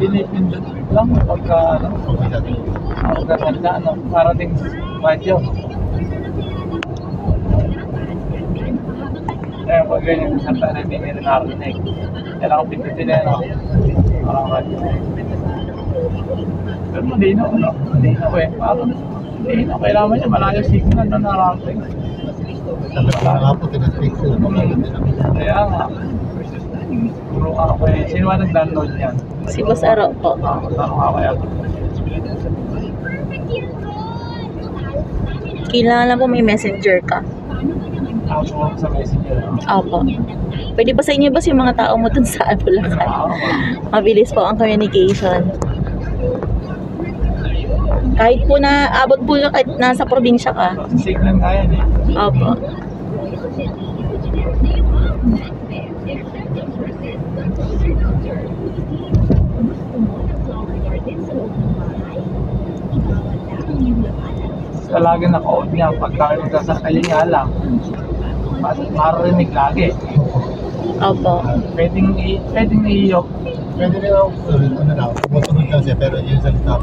Pinipindot lang pagkasanda para din radyo. Eh, pag ganyan santa na hindi narinig. Kailangan pindutin na parang radyo. Pero malinaw, no? Malinaw eh. Parang malinaw. Kailangan niya malayo signal na narating. Nga po, tinatake ko. Kaya nga. Puro ako eh. Sino ba nag-download yan? Si Boss Aro po. Kaya. Kailangan lang po may messenger ka. Ako sa messenger. Opo. Pwede ba sa inyo boss yung mga tao mo dun sa Bulacan? Mabilis po ang communication. Kahit po na abot po na kahit nasa probinsya ka. Signal nga yan eh. Opo. Lagi naka-on niya pagka magkasakali nga lang marinig lagi. Opo. Pwedeng i-iyo. Pwede rin ako, ano na, tumutunog lang siya, pero yung salita